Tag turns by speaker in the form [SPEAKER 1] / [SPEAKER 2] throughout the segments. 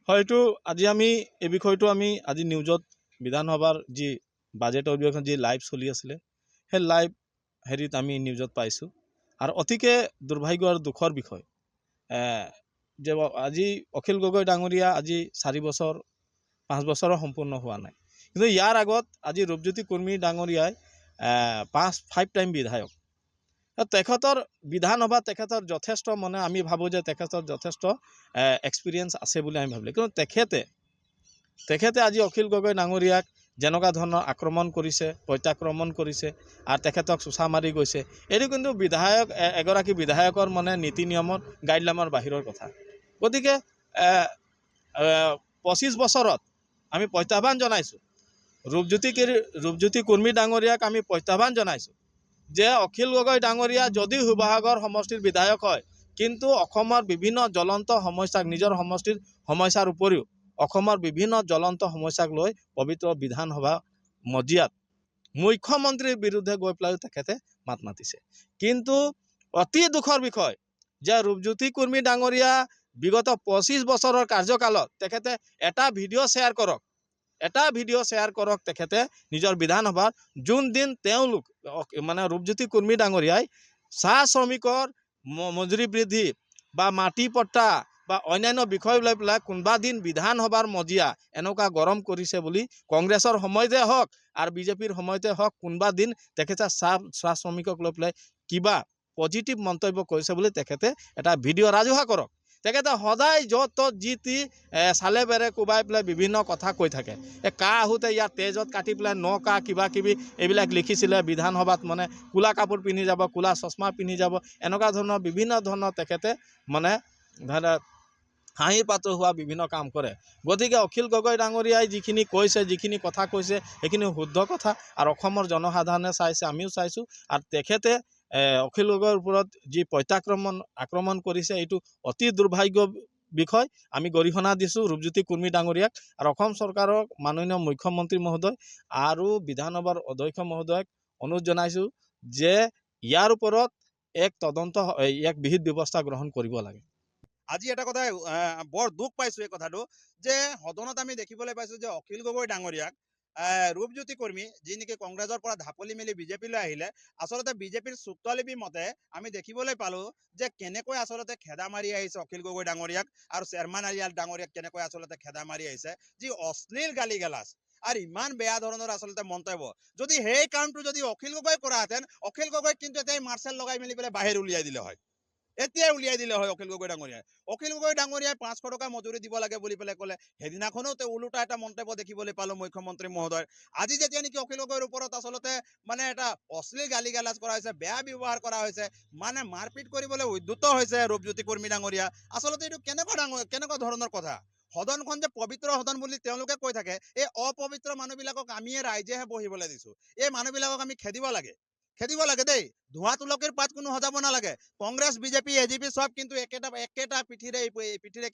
[SPEAKER 1] হয়তো আজি আমি এই বিষয়টো আমি আজি নিউজত বিধানসভাৰ যি বাজেট অধিৱেশন যি লাইভ চলি আছিলে সেই লাইভ হেৰিত আমি নিউজত পাইছোঁ আৰু অতিকে দুৰ্ভাগ্য আৰু দুখৰ বিষয় যে আজি অখিল গগৈ ডাঙৰীয়া আজি 4 বছৰ 5 বছৰৰ সম্পূৰ্ণ হোৱা নাই, কিন্তু ইয়াৰ আগত আজি ৰূপজ্যোতি কুৰ্মী ডাঙৰীয়াই 5 টাইম বিধায়ক। তেখেতৰ বিধানসভা তেখেতৰ যথেষ্ট মানে আমি ভাবোঁ যে তেখেতৰ যথেষ্ট এক্সপিৰিয়েঞ্চ আছে বুলি আমি ভাবিলোঁ, কিন্তু তেখেতে আজি অখিল গগৈ ডাঙৰীয়াক যেনেকুৱা ধৰণৰ আক্ৰমণ কৰিছে, প্ৰত্যাক্ৰমণ কৰিছে আৰু তেখেতক চোচা মাৰি গৈছে, এইটো কিন্তু এগৰাকী বিধায়কৰ মানে নীতি নিয়মৰ গাইডলাইনৰ বাহিৰৰ কথা। গতিকে 25 বছৰত আমি প্ৰত্যাহ্বান জনাইছোঁ, ৰূপজ্যোতি কুৰ্মী ডাঙৰীয়াক আমি প্ৰত্যাহ্বান জনাইছোঁ যে অখিল গগৈ ডাঙৰীয়া যদি শিৱসাগৰ সমষ্টিৰ বিধায়ক হয়, কিন্তু অসমৰ বিভিন্ন জ্বলন্ত সমস্যাক নিজৰ সমষ্টিৰ সমস্যাৰ উপৰিও অসমৰ বিভিন্ন জ্বলন্ত সমস্যাক লৈ পবিত্ৰ বিধানসভা মজিয়াত মুখ্যমন্ত্ৰীৰ বিৰুদ্ধে গৈ পেলাই তেখেতে মাত মাতিছে। কিন্তু অতি দুখৰ বিষয় যে ৰূপজ্যোতি কুৰ্মী ডাঙৰীয়া বিগত 25 বছৰৰ কাৰ্যকালত তেখেতে এটা ভিডিঅ' শ্বেয়াৰ কৰক তেখেতে নিজৰ বিধানসভাত, যোন দিন তেওঁলোক মানে ৰূপজ্যোতি কুৰ্মী ডাঙৰীয়াই চাহ শ্ৰমিকৰ মজুৰি বৃদ্ধি বা মাটি পট্টা বা অন্যান্য বিষয় লৈ পেলাই কোনোবা দিন বিধানসভাৰ মজিয়া এনেকুৱা গৰম কৰিছে বুলি কংগ্ৰেছৰ সময়তে হওক আৰু বিজেপিৰ সময়তে হওক কোনোবা দিন তেখেতে চাহ শ্ৰমিকক লৈ পেলাই কিবা পজিটিভ মন্তব্য কৰিছে বুলি তেখেতে এটা ভিডিঅ' ৰাজহুৱা কৰক। তেখেতে সদায় য'ত ত'ত যি টি চালে বেৰে কোবাই পেলাই বিভিন্ন কথা কৈ থাকে। কাহ আহোঁতে ইয়াত তেজত কাটি পেলাই কাহ কিবা কিবি এইবিলাক লিখিছিলে বিধানসভাত, মানে কোলা কাপোৰ পিন্ধি যাব, কোলা চশমা পিন্ধি যাব, এনেকুৱা ধৰণৰ বিভিন্ন ধৰণৰ তেখেতে মানে হাঁহি পাত্ৰ হোৱা বিভিন্ন কাম কৰে। গতিকে অখিল গগৈ ডাঙৰীয়াই যিখিনি কৈছে, যিখিনি কথা কৈছে সেইখিনি শুদ্ধ কথা আৰু অসমৰ জনসাধাৰণে চাইছে, আমিও চাইছোঁ। আৰু তেখেতে অখিল গগৈৰ ওপৰত যি আক্ৰমণ কৰিছে এইটো অতি দুৰ্ভাগ্য বিষয়। আমি গৰিহণা দিছোঁ ৰূপজ্যোতি কুৰ্মী ডাঙৰীয়াক আৰু অসম চৰকাৰৰ মাননীয় মুখ্যমন্ত্ৰী মহোদয় আৰু বিধানসভাৰ অধ্যক্ষ মহোদয়ক অনুৰোধ জনাইছোঁ যে ইয়াৰ ওপৰত এক বিহিত ব্যৱস্থা গ্ৰহণ কৰিব লাগে।
[SPEAKER 2] আজি এটা কথা বৰ দুখ পাইছোঁ এই কথাটো যে সদনত আমি দেখিবলৈ পাইছোঁ যে অখিল গগৈ ডাঙৰীয়াক ৰূপজ্যোতি কুৰ্মী যি নেকি কংগ্ৰেছৰ পৰা ঢাপলি মেলি বিজেপিলৈ আহিলে, আচলতে বিজেপিৰ চুক্তলিপি মতে আমি দেখিবলৈ পালোঁ যে কেনেকৈ আচলতে খেদা মাৰি আহিছে অখিল গগৈ ডাঙৰীয়াক আৰু চেয়াৰমেন আলিয়াল ডাঙৰীয়াক কেনেকৈ আচলতে খেদা মাৰি আহিছে, যি অশ্লীল গালি গালাজ আৰু ইমান বেয়া ধৰণৰ আচলতে মন্তব্য। যদি সেই কামটো যদি অখিল গগৈ কৰাহেঁতেন, অখিল গগৈক কিন্তু এতিয়া মাৰ্চেল লগাই মেলি পেলাই বাহিৰ উলিয়াই দিলে হয়, এতিয়াই উলিয়াই দিলে হয় অখিল গগৈ ডাঙৰীয়াই। অখিল গগৈ ডাঙৰীয়াই 500 টকা মজুৰি দিব লাগে বুলি পেলাই ক'লে, সেইদিনাখনো তেওঁ ওলোটা এটা মন্তব্য দেখিবলৈ পালোঁ মুখ্যমন্ত্ৰী মহোদয়। আজি যেতিয়া নেকি অখিল গগৈৰ ওপৰত আচলতে মানে এটা অশ্লীল গালি গালাজ কৰা হৈছে, বেয়া ব্যৱহাৰ কৰা হৈছে, মানে মাৰপিট কৰিবলৈ উদ্যত হৈছে ৰূপজ্যোতি কুৰ্মী ডাঙৰীয়া, আচলতে এইটো কেনেকুৱা ধৰণৰ কথা? সদনখন যে পবিত্ৰ সদন বুলি তেওঁলোকে কৈ থাকে, এই অপবিত্ৰ মানুহবিলাকক আমিয়ে ৰাইজেহে বহিবলৈ দিছোঁ। এই মানুহবিলাকক আমি খেদিব লাগে দেই। ধোঁৱা তুলসীৰ পাত কোনো সজাব নালাগে। কংগ্ৰেছ বিজেপি এজিপি সব কিন্তু একেটা পিঠিৰে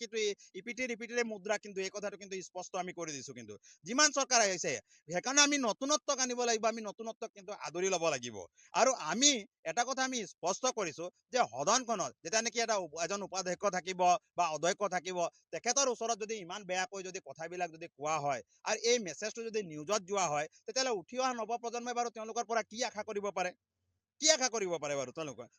[SPEAKER 2] কিন্তু ইপিঠিৰে মুদ্ৰা, কিন্তু এই কথাটো কিন্তু স্পষ্ট আমি কৰি দিছোঁ। কিন্তু যিমান চৰকাৰ আহিছে সেইকাৰণে আমি নতুনত্বক আনিব লাগিব, আমি নতুনত্বক কিন্তু আদৰি ল'ব লাগিব। আৰু আমি এটা কথা আমি স্পষ্ট কৰিছোঁ যে সদনখনত যেতিয়া নেকি এজন উপাধ্যক্ষ থাকিব বা অধ্যক্ষ থাকিব, তেখেতৰ ওচৰত যদি ইমান বেয়াকৈ যদি কথাবিলাক যদি কোৱা হয় আৰু এই মেছেজটো যদি নিউজত যোৱা হয়, তেতিয়াহ'লে উঠি অহা নৱপ্ৰজন্মই বাৰু তেওঁলোকৰ পৰা কি আশা কৰিব পাৰে বাৰু?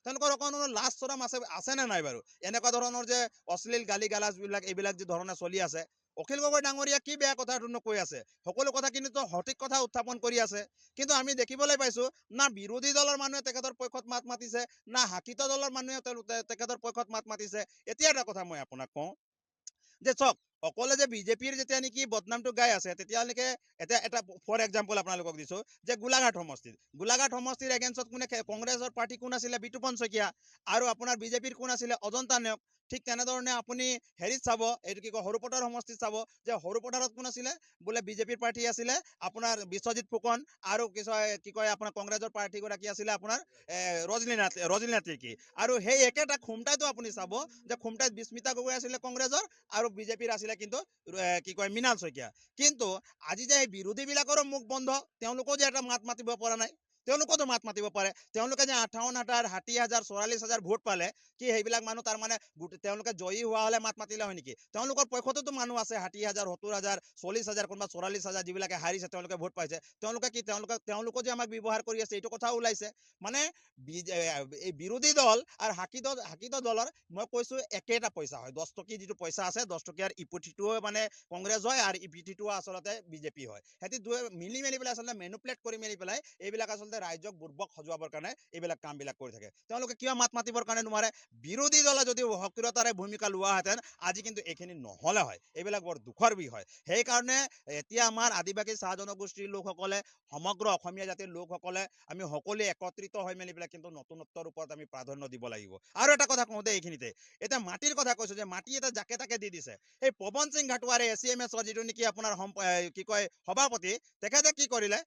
[SPEAKER 2] তেওঁলোকৰ অকণো লাজ চৰম আছে নে নাই বাৰু? এনেকুৱা ধৰণৰ যে অশ্লীল গালি গালাজ এইবিলাক যি ধৰণে চলি আছে, অখিল গগৈ ডাঙৰীয়া কি বেয়া কথাটো কৈ আছে? সকলো কথা কিন্তু সঠিক কথা উত্থাপন কৰি আছে। কিন্তু আমি দেখিবলৈ পাইছোঁ না বিৰোধী দলৰ মানুহে তেখেতৰ পক্ষত মাত মাতিছে, না শাসিত দলৰ মানুহে তেখেতৰ পক্ষত মাত মাতিছে। এতিয়া এটা কথা মই আপোনাক কওঁ যে চাওক, অকলে যে বিজেপিৰ যেতিয়া নেকি বদনামটো গাই আছে, তেতিয়ালৈকে এটা ফৰ এক্সাম্পল আপোনালোকক দিছোঁ যে গোলাঘাট সমষ্টিৰ এগেইনষ্টত কংগ্ৰেছৰ পাৰ্টি কোন আছিলে? বিতুপন শইকীয়া। আৰু আপোনাৰ বিজেপিৰ কোন আছিলে? অজন্তা নেওগ। ঠিক তেনেধৰণে আপুনি হেৰিত চাব, এইটো কি কয় সৰুপথাৰ সমষ্টিত চাব যে সৰুপথাৰত কোন আছিলে? বোলে বিজেপিৰ পাৰ্টি আছিলে আপোনাৰ বিশ্বজিৎ ফুকন, আৰু কি কয় আপোনাৰ কংগ্ৰেছৰ পাৰ্টীগৰাকী আছিলে আপোনাৰ ৰজনী তিৰ্কী। আৰু সেই একেটা খুমটাইতো আপুনি চাব যে খুমটাইত বিস্মিতা গগৈ আছিলে কংগ্ৰেছৰ আৰু বিজেপিৰ আছিলে কিন্তু কি কয় মৃণাল শইকীয়া। কিন্তু আজি যে এই বিৰোধীবিলাকৰো মুখ বন্ধ, তেওঁলোকেও যে এটা মাত মাতিব পৰা নাই, তেওঁলোকতো মাত মাতিব পাৰে। তেওঁলোকে যে 58,000, 60,000, 44,000 ভোট পালে, কি সেইবিলাক মানুহ তাৰমানে তেওঁলোকে জয়ী হোৱা হ'লে মাত মাতিলে হয় নেকি? তেওঁলোকৰ পক্ষতেতো মানুহ আছে 60,000, 70,000, 40,000, কোনোবা 44,000 যিবিলাকে হাৰিছে তেওঁলোকে ভোট পাইছে। তেওঁলোকো যে আমাক ব্যৱহাৰ কৰি আছে এইটো কথাও ওলাইছে। মানে এই বিৰোধী দল আৰু শাসিত দলৰ মই কৈছো একেটা পইচা হয়। 10 টকী যিটো পইচা আছে 10 টকীয়াৰ ইপিঠিটোও মানে কংগ্ৰেছ হয় আৰু ইপিঠিটোও আচলতে বিজেপি হয়। সিহঁতি দুয়ে মিলি মেলি পেলাই আচলতে মেনুপ্লেট কৰি মেলি পেলাই এইবিলাক আচলতে ৰাইজক বুৰ্বক সজুৱাবৰ কাৰণে এইবিলাক কামবিলাক কৰি থাকে। তেওঁলোকে কিয় মাত মাতিবৰ কাৰণে নোৱাৰে? বিৰোধী দলে যদি সক্ৰিয়তাৰে ভূমিকা লোৱাহেঁতেন আজি কিন্তু এইখিনি নহ'লে হয়। এইবিলাক বৰ দুখৰ বিষয়। সেইকাৰণে এতিয়া আমাৰ আদিবাসী চাহ জনগোষ্ঠীৰ লোকসকলে, সমগ্ৰ অসমীয়া জাতিৰ লোকসকলে আমি সকলোৱে একত্ৰিত হৈ মেলি পেলাই কিন্তু নতুনত্বৰ ওপৰত আমি প্ৰাধান্য দিব লাগিব। আৰু এটা কথা কওঁ দেই এইখিনিতে, এতিয়া মাটিৰ কথা কৈছো যে মাটি এটা যাকে তাকে দি দিছে। এই পৱন সিং ঘাটোৱাৰে ACMSৰ যিটো নেকি আপোনাৰ কি কয় সভাপতি, তেখেতে কি কৰিলে,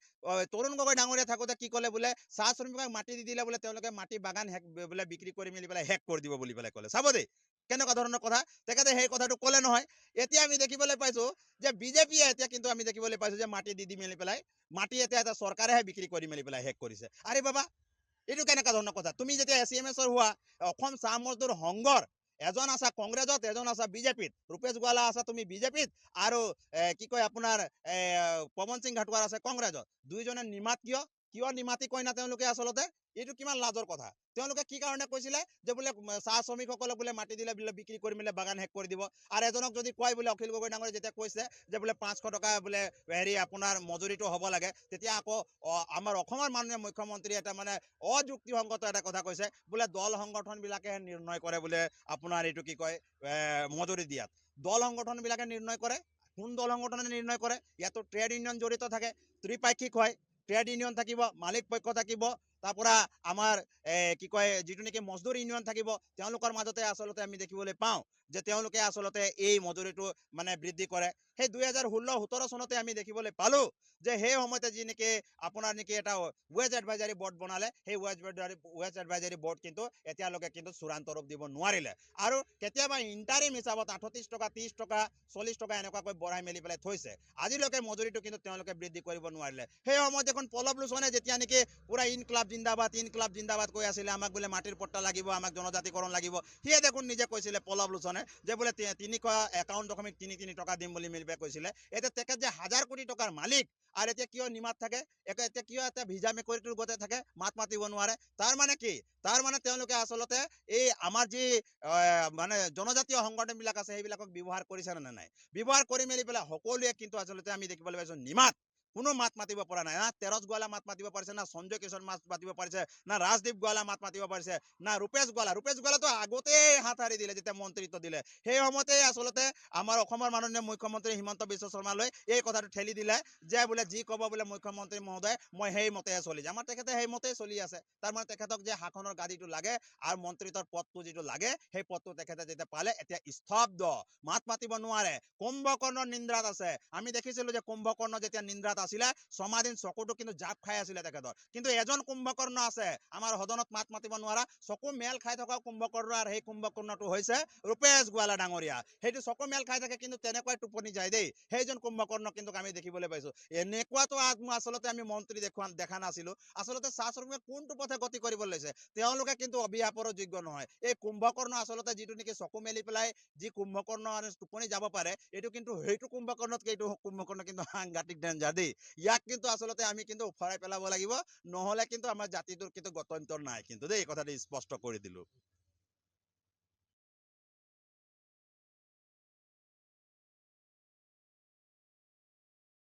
[SPEAKER 2] তৰুণ গগৈ ডাঙৰীয়া থাকোঁতে কি ক'লে বোলে চাহ শ্ৰমিকক মাটি দি দিলে বোলে তেওঁলোকে মাটি বাগান বোলে বিক্ৰী কৰি মেলি পেলাই শেষ কৰি দিব বুলি পেলাই ক'লে। চাব দেই কেনেকুৱা ধৰণৰ কথা, তেখেতে সেই কথাটো ক'লে নহয়। এতিয়া আমি দেখিবলৈ পাইছো যে বিজেপিয়ে এতিয়া কিন্তু আমি দেখিবলৈ পাইছো যে মাটি দি মেলি পেলাই মাটি এটা চৰকাৰেহে বিক্ৰী কৰি মেলি পেলাই শেষ কৰিছে। আৰে বাবা, এইটো কেনেকুৱা ধৰণৰ কথা? তুমি যেতিয়া ACMSৰ হোৱা, অসম চাহ মজদুৰ সংঘৰ এজন আছা কংগ্ৰেছত, এজন আছা বিজেপিত, ৰূপেশ গোৱালা আছা তুমি বিজেপিত, আৰু কি কয় আপোনাৰ পৱন সিং ঘাটোৱাৰ আছে কংগ্ৰেছত। দুইজনে নিমাত কিয় নিমাতি কয় না তেওঁলোকে আচলতে? এইটো কিমান লাজৰ কথা। তেওঁলোকে কি কাৰণে কৈছিলে যে বোলে চাহ শ্ৰমিকসকলক বোলে মাটি দিলে বোলে বিক্ৰী কৰি মেলি বাগান শেষ কৰি দিব। আৰু এজনক যদি কয় বোলে অখিল গগৈ ডাঙৰীয়া যেতিয়া কৈছে যে বোলে 500 টকা বোলে আপোনাৰ মজুৰিটো হ'ব লাগে, তেতিয়া আকৌ আমাৰ অসমৰ মাননীয় মুখ্যমন্ত্ৰী এটা মানে অযুক্তিসংগত এটা কথা কৈছে বোলে দল সংগঠন বিলাকে নিৰ্ণয় কৰে বোলে আপোনাৰ এইটো কি কয় মজুৰি দিয়াত। দল সংগঠন বিলাকে নিৰ্ণয় কৰে? কোন দল সংগঠনে নিৰ্ণয় কৰে? ইয়াতো ট্ৰেড ইউনিয়ন জড়িত থাকে, ত্ৰিপাক্ষিক হয়। ট্ৰেড ইউনিয়ন থাকিব, মালিক পক্ষ থাকিব, তাৰপৰা আমাৰ কি কয় যিটো নেকি মজদুৰ ইউনিয়ন থাকিব। তেওঁলোকৰ মাজতে আচলতে আমি দেখিবলৈ পাওঁ যে তেওঁলোকে আচলতে এই মজুৰিটো মানে বৃদ্ধি কৰে। সেই 2016-17 চনতে আমি দেখিবলৈ পালো যে সেই সময়তে যি নেকি আপোনাৰ নেকি এটা ৱেজ এডভাইজাৰী বৰ্ড বনালে, সেই ৱেজ এডভাইজাৰী বৰ্ড কিন্তু এতিয়ালৈকে কিন্তু চূড়ান্ত ৰূপ দিব নোৱাৰিলে। আৰু কেতিয়াবা ইণ্টাৰিম হিচাপত 38 টকা, 30 টকা, 40 টকা এনেকুৱাকৈ বঢ়াই মেলি পেলাই থৈছে। আজিলৈকে মজুৰিটো কিন্তু তেওঁলোকে বৃদ্ধি কৰিব নোৱাৰিলে। সেই সময়ত দেখোন পল্লৱ লোচনে যেতিয়া নেকি পুৰা ইনকলাব জিন্দাবাদ কৈ আছিলে, আমাক বোলে মাটিৰ পট্টা লাগিব, আমাক জনজাতিকৰণ লাগিব, সিয়ে দেখোন নিজে কৈছিলে পল্লৱ লোচনে যে বোলে 351.33 টকা দিম বুলি মেলি কৈছিলে। এতিয়া তেখেত যে 1000 কোটি টকাৰ মালিক, আৰু এতিয়া কিয় নিমাত থাকে? এতিয়া কিয় এটা ভিজা মেকুৰীটোৰ গতে থাকে, মাত মাতিব নোৱাৰে? তাৰ মানে কি? তাৰ মানে তেওঁলোকে আচলতে এই আমাৰ যি মানে জনজাতীয় সংগঠন বিলাক আছে সেইবিলাকক ব্যৱহাৰ কৰিছে নে নাই? ব্যৱহাৰ কৰি মেলি পেলাই সকলোৱে কিন্তু আচলতে আমি দেখিবলৈ পাইছো নিমাত। কোনো মাত মাতিব পৰা নাই। না তেৰজ গোৱালা মাত মাতিব পাৰিছে, না সঞ্জয় কিশোৰ মাত মাতিব পাৰিছে, না ৰাজদীপ গোৱালা মাত মাতিব পাৰিছে, না ৰূপেশ গোৱালাতো আগতেই হাত সাৰি দিলে যেতিয়া মন্ত্ৰিত্ব দিলে। সেই সময়তে আচলতে আমাৰ অসমৰ মাননীয় মুখ্যমন্ত্ৰী হিমন্ত বিশ্ব শৰ্মালৈ এই কথাটো ঠেলি দিলে যে বোলে যি ক'ব বোলে মুখ্যমন্ত্ৰী মহোদয় মই সেই মতেহে চলি যাম। আমাৰ তেখেতে সেই মতেই চলি আছে। তাৰমানে তেখেতক যে শাসনৰ গাদীটো লাগে আৰু মন্ত্ৰিত্বৰ পদটো যিটো লাগে সেই পদটো তেখেতে যেতিয়া পালে এতিয়া স্তব্ধ, মাত মাতিব নোৱাৰে, কুম্ভকৰ্ণৰ নিন্দ্ৰাত আছে। আমি দেখিছিলো যে কুম্ভকৰ্ণ যেতিয়া নিন্দ্ৰাত আছিলে 6 মাহ দিন চকুটো কিন্তু জাপ খাই আছিলে তেখেতৰ। কিন্তু এজন কুম্ভকৰ্ণ আছে আমাৰ সদনত মাত মাতিব নোৱাৰা, চকু মেল খাই থকা কুম্ভকৰ্ণ, আৰু সেই কুম্ভকৰ্ণটো হৈছে ৰূপেশ গোৱালা ডাঙৰীয়া। সেইটো চকু মেল খাই থাকে কিন্তু তেনেকুৱাই টোপনি যায় দেই, সেইজন কুম্ভকৰ্ণ কিন্তু আমি দেখিবলৈ পাইছো। এনেকুৱাতো আচলতে আমি মন্ত্ৰী দেখা নাছিলো। আচলতে চাহ শ্ৰমিকে কোনটো পথে গতি কৰিব লৈছে? তেওঁলোকে কিন্তু অবিয়াপৰো যোগ্য নহয়। এই কুম্ভকৰ্ণ আচলতে যিটো নেকি চকু মেলি পেলাই যি কুম্ভকৰ্ণ টোপনি যাব পাৰে, এইটো কিন্তু সেইটো কুম্ভকৰ্ণতকে এইটো কুম্ভকৰ্ণ কিন্তু সাংঘাতিক ডেঞ্জাৰ দেই। ইয়াক কিন্তু আচলতে আমি কিন্তু উফৰাই পেলাব লাগিব, নহলে কিন্তু আমাৰ জাতিটোৰ কিন্তু গত্যন্তৰ নাই কিন্তু দেই, এই কথাটো স্পষ্ট কৰি দিলো।